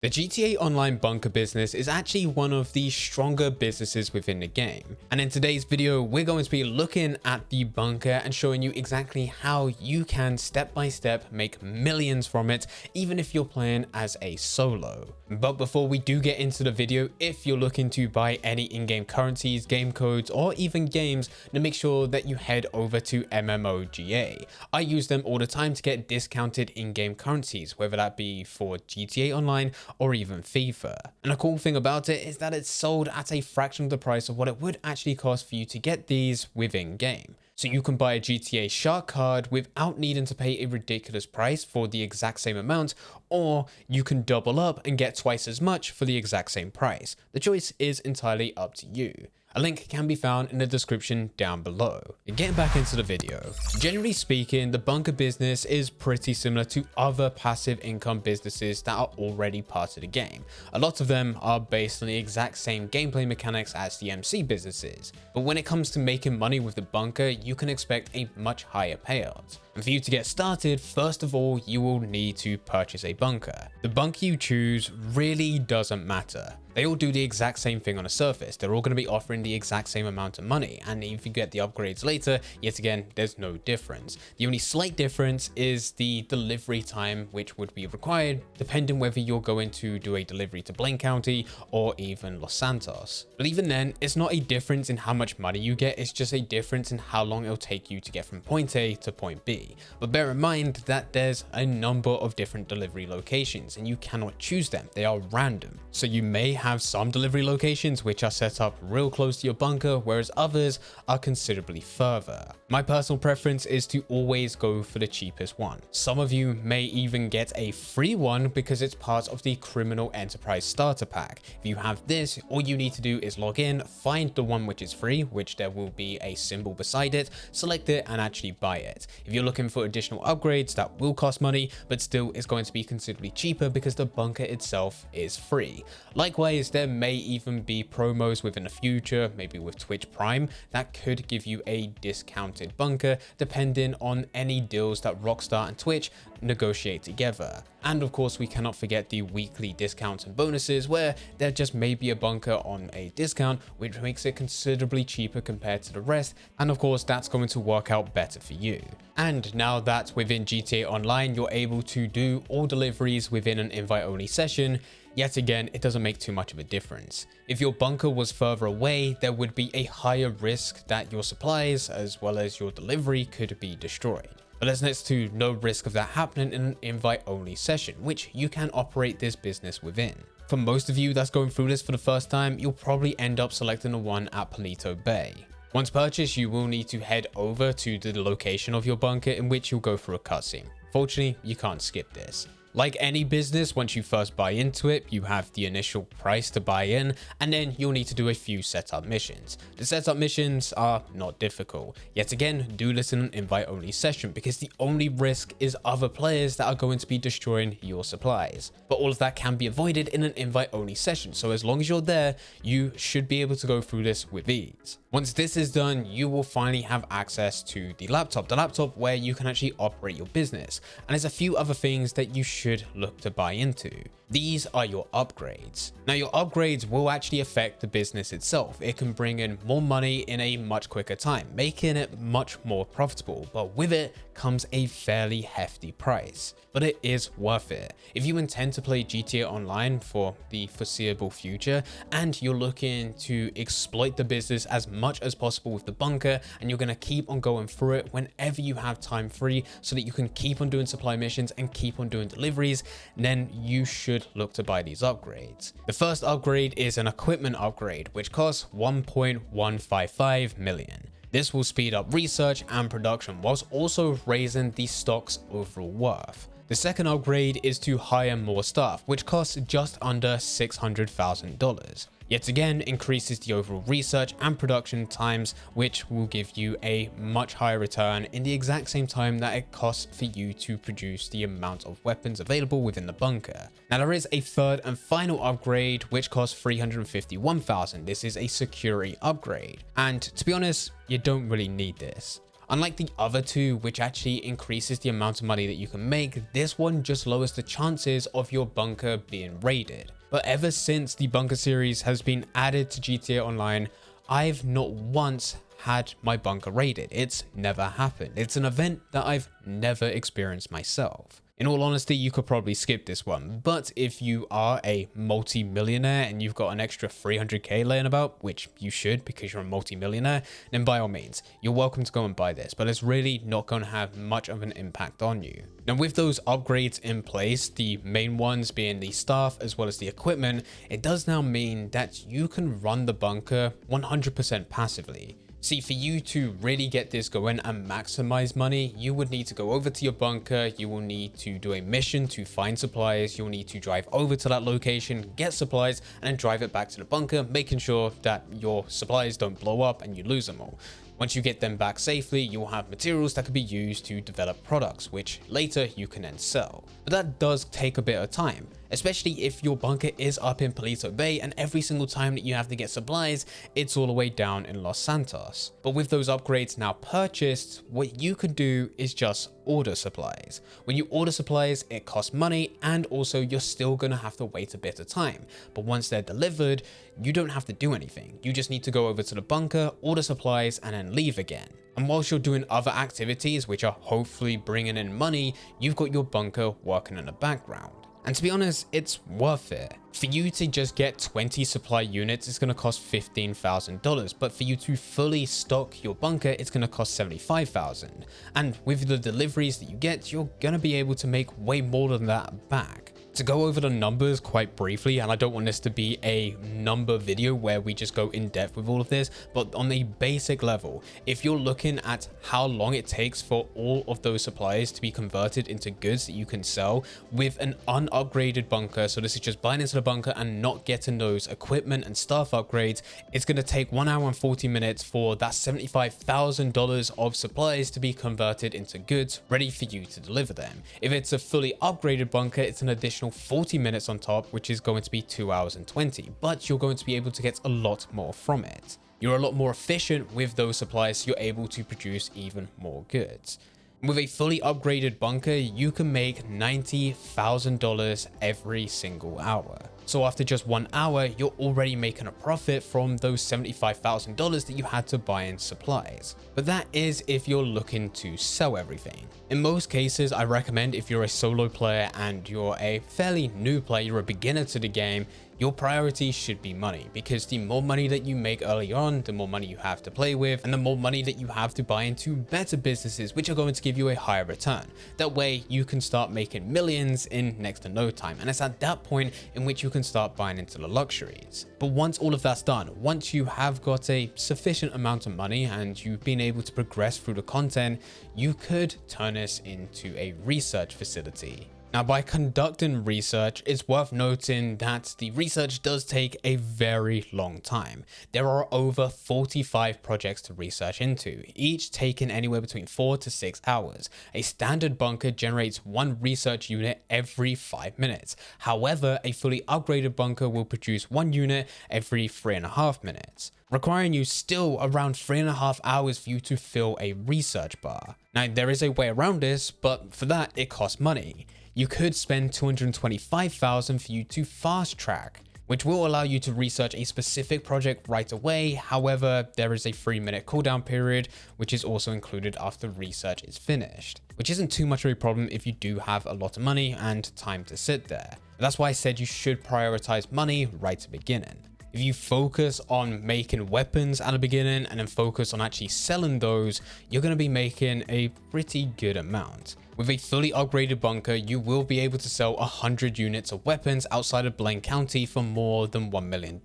The GTA Online bunker business is actually one of the stronger businesses within the game. And in today's video, we're going to be looking at the bunker and showing you exactly how you can step by step make millions from it, even if you're playing as a solo. But before we do get into the video, if you're looking to buy any in-game currencies, game codes, or even games, then make sure that you head over to MMOGA. I use them all the time to get discounted in-game currencies, whether that be for GTA Online or even FIFA. And the cool thing about it is that it's sold at a fraction of the price of what it would actually cost for you to get these within game. So you can buy a GTA Shark card without needing to pay a ridiculous price for the exact same amount, or you can double up and get twice as much for the exact same price. The choice is entirely up to you. A link can be found in the description down below. And getting back into the video, generally speaking, the bunker business is pretty similar to other passive income businesses that are already part of the game. A lot of them are based on the exact same gameplay mechanics as the MC businesses. But when it comes to making money with the bunker, you can expect a much higher payout. And for you to get started, first of all, you will need to purchase a bunker. The bunker you choose really doesn't matter. They all do the exact same thing on the surface. They're all going to be offering the exact same amount of money. And if you get the upgrades later, yet again, there's no difference. The only slight difference is the delivery time, which would be required, depending whether you're going to do a delivery to Blaine County or even Los Santos. But even then, it's not a difference in how much money you get. It's just a difference in how long it'll take you to get from point A to point B. But bear in mind that there's a number of different delivery locations and you cannot choose them. They are random. So you may have some delivery locations which are set up real close to your bunker, whereas others are considerably further. My personal preference is to always go for the cheapest one. Some of you may even get a free one because it's part of the Criminal Enterprise Starter Pack. If you have this, all you need to do is log in, find the one which is free, which there will be a symbol beside it, select it and actually buy it. If you're looking for additional upgrades, that will cost money, but still is going to be considerably cheaper because the bunker itself is free. Likewise, there may even be promos within the future, maybe with Twitch Prime, that could give you a discounted bunker depending on any deals that Rockstar and Twitch negotiate together. And of course, we cannot forget the weekly discounts and bonuses where there just may be a bunker on a discount, which makes it considerably cheaper compared to the rest. And of course, that's going to work out better for you. And now that within GTA Online, you're able to do all deliveries within an invite-only session, yet again, it doesn't make too much of a difference. If your bunker was further away, there would be a higher risk that your supplies as well as your delivery could be destroyed. But there's next to no risk of that happening in an invite-only session, which you can operate this business within. For most of you that's going through this for the first time, you'll probably end up selecting the one at Palito Bay. Once purchased, you will need to head over to the location of your bunker in which you'll go through a cutscene. Fortunately, you can't skip this. Like any business, once you first buy into it, you have the initial price to buy in, and then you'll need to do a few setup missions. The setup missions are not difficult. Yet again, do this in an invite-only session because the only risk is other players that are going to be destroying your supplies. But all of that can be avoided in an invite-only session, so as long as you're there, you should be able to go through this with ease. Once this is done, you will finally have access to the laptop where you can actually operate your business. And there's a few other things that you should look to buy into. These are your upgrades. Now, your upgrades will actually affect the business itself. It can bring in more money in a much quicker time, making it much more profitable, but with it comes a fairly hefty price. But it is worth it. If you intend to play GTA Online for the foreseeable future and you're looking to exploit the business as much as possible with the bunker, and you're going to keep on going through it whenever you have time free so that you can keep on doing supply missions and keep on doing deliveries, then you should look to buy these upgrades. The first upgrade is an equipment upgrade, which costs 1.155 million. This will speed up research and production whilst also raising the stock's overall worth. The second upgrade is to hire more staff, which costs just under $600,000. Yet again, increases the overall research and production times, which will give you a much higher return in the exact same time that it costs for you to produce the amount of weapons available within the bunker. Now, there is a third and final upgrade, which costs $351,000. This is a security upgrade. And to be honest, you don't really need this. Unlike the other two, which actually increases the amount of money that you can make, this one just lowers the chances of your bunker being raided. But ever since the bunker series has been added to GTA Online, I've not once had my bunker raided. It's never happened. It's an event that I've never experienced myself. In all honesty, you could probably skip this one, but if you are a multi-millionaire and you've got an extra 300k laying about, which you should because you're a multi-millionaire, then by all means, you're welcome to go and buy this, but it's really not going to have much of an impact on you. Now, with those upgrades in place, the main ones being the staff as well as the equipment, it does now mean that you can run the bunker 100% passively. See, for you to really get this going and maximize money, you would need to go over to your bunker, you will need to do a mission to find supplies, you'll need to drive over to that location, get supplies, and then drive it back to the bunker, making sure that your supplies don't blow up and you lose them all. Once you get them back safely, you'll have materials that can be used to develop products, which later you can then sell. But that does take a bit of time, especially if your bunker is up in Palito Bay and every single time that you have to get supplies, it's all the way down in Los Santos. But with those upgrades now purchased, what you can do is just order supplies. When you order supplies, it costs money and also you're still gonna have to wait a bit of time. But once they're delivered, you don't have to do anything. You just need to go over to the bunker, order supplies, and then leave again. And whilst you're doing other activities, which are hopefully bringing in money, you've got your bunker working in the background. And to be honest, it's worth it. For you to just get 20 supply units, it's going to cost $15,000, but for you to fully stock your bunker, it's going to cost $75,000. And with the deliveries that you get, you're going to be able to make way more than that back. To go over the numbers quite briefly, and I don't want this to be a number video where we just go in depth with all of this, but on a basic level, if you're looking at how long it takes for all of those supplies to be converted into goods that you can sell with an unupgraded bunker, so this is just buying into the bunker and not getting those equipment and staff upgrades, it's going to take 1 hour and 40 minutes for that $75,000 of supplies to be converted into goods ready for you to deliver them. If it's a fully upgraded bunker, it's an additional 40 minutes on top, which is going to be 2 hours and 20, but you're going to be able to get a lot more from it. You're a lot more efficient with those supplies, so you're able to produce even more goods. With a fully upgraded bunker, you can make $90,000 every single hour. So after just 1 hour, you're already making a profit from those $75,000 that you had to buy in supplies. But that is if you're looking to sell everything. In most cases, I recommend if you're a solo player and you're a fairly new player, you're a beginner to the game, your priority should be money, because the more money that you make early on, the more money you have to play with, and the more money that you have to buy into better businesses, which are going to give you a higher return. That way you can start making millions in next to no time. And it's at that point in which you can start buying into the luxuries. But once all of that's done, once you have got a sufficient amount of money and you've been able to progress through the content, you could turn this into a research facility. Now, by conducting research, it's worth noting that the research does take a very long time. There are over 45 projects to research into, each taking anywhere between 4 to 6 hours. A standard bunker generates 1 research unit every 5 minutes. However, a fully upgraded bunker will produce 1 unit every 3.5 minutes, requiring you still around 3.5 hours for you to fill a research bar. Now, there is a way around this, but for that, it costs money. You could spend $225,000 for you to fast track, which will allow you to research a specific project right away. However, there is a 3-minute cooldown period, which is also included after research is finished, which isn't too much of a problem if you do have a lot of money and time to sit there. That's why I said you should prioritize money right at the beginning. If you focus on making weapons at the beginning and then focus on actually selling those, you're going to be making a pretty good amount. With a fully upgraded bunker, you will be able to sell 100 units of weapons outside of Blaine County for more than $1 million,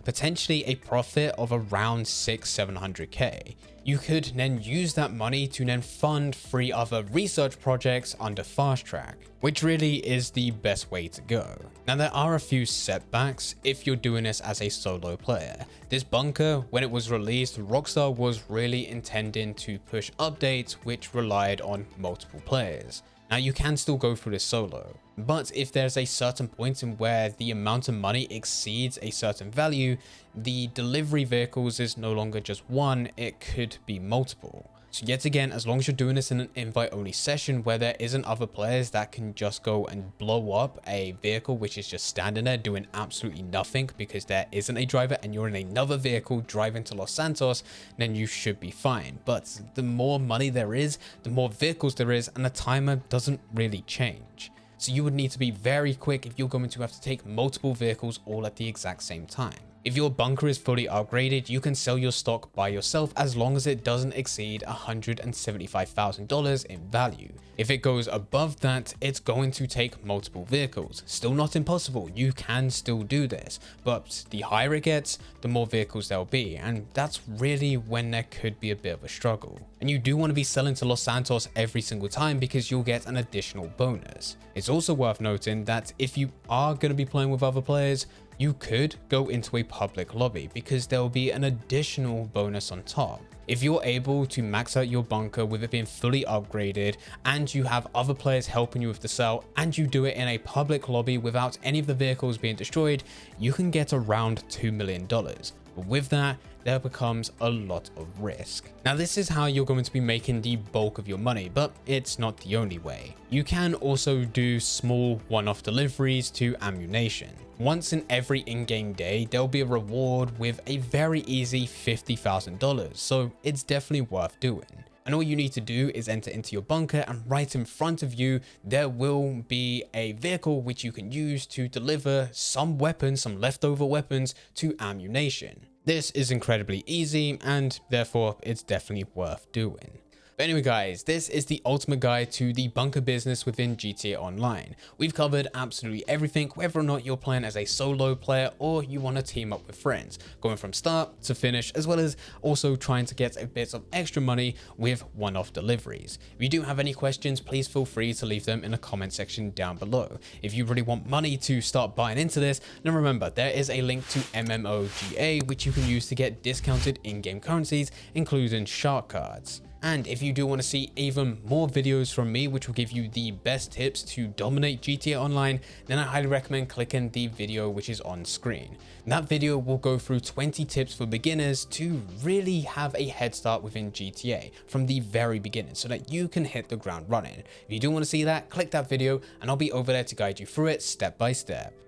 potentially a profit of around $600-700K. You could then use that money to then fund 3 other research projects under Fast Track, which really is the best way to go. Now, there are a few setbacks if you're doing this as a solo player. This bunker, when it was released, Rockstar was really intending to push updates which relied on multiple players. Now, you can still go through this solo, but if there's a certain point in where the amount of money exceeds a certain value, the delivery vehicles is no longer just 1, it could be multiple. So yet again, as long as you're doing this in an invite only session where there isn't other players that can just go and blow up a vehicle which is just standing there doing absolutely nothing because there isn't a driver and you're in another vehicle driving to Los Santos, then you should be fine. But the more money there is, the more vehicles there is, and the timer doesn't really change. So you would need to be very quick if you're going to have to take multiple vehicles all at the exact same time. If your bunker is fully upgraded, you can sell your stock by yourself as long as it doesn't exceed $175,000 in value. If it goes above that, it's going to take multiple vehicles. Still not impossible, you can still do this, but the higher it gets, the more vehicles there'll be, and that's really when there could be a bit of a struggle. And you do want to be selling to Los Santos every single time because you'll get an additional bonus. It's also worth noting that if you are going to be playing with other players, you could go into a public lobby because there will be an additional bonus on top. If you're able to max out your bunker with it being fully upgraded and you have other players helping you with the sell and you do it in a public lobby without any of the vehicles being destroyed, you can get around $2 million. But with that, there becomes a lot of risk. Now, this is how you're going to be making the bulk of your money, but it's not the only way. You can also do small one-off deliveries to ammunition. Once in every in-game day, there'll be a reward with a very easy $50,000, so it's definitely worth doing. And all you need to do is enter into your bunker, and right in front of you, there will be a vehicle which you can use to deliver some weapons, some leftover weapons to ammunition. This is incredibly easy and therefore it's definitely worth doing. But anyway guys, this is the ultimate guide to the bunker business within GTA Online. We've covered absolutely everything, whether or not you're playing as a solo player or you want to team up with friends, going from start to finish, as well as also trying to get a bit of extra money with one-off deliveries. If you do have any questions, please feel free to leave them in the comment section down below. If you really want money to start buying into this, then remember there is a link to MMOGA which you can use to get discounted in-game currencies, including shark cards. And if you do want to see even more videos from me which will give you the best tips to dominate GTA Online, then I highly recommend clicking the video which is on screen. That video will go through 20 tips for beginners to really have a head start within GTA from the very beginning so that you can hit the ground running. If you do want to see that, click that video and I'll be over there to guide you through it step by step.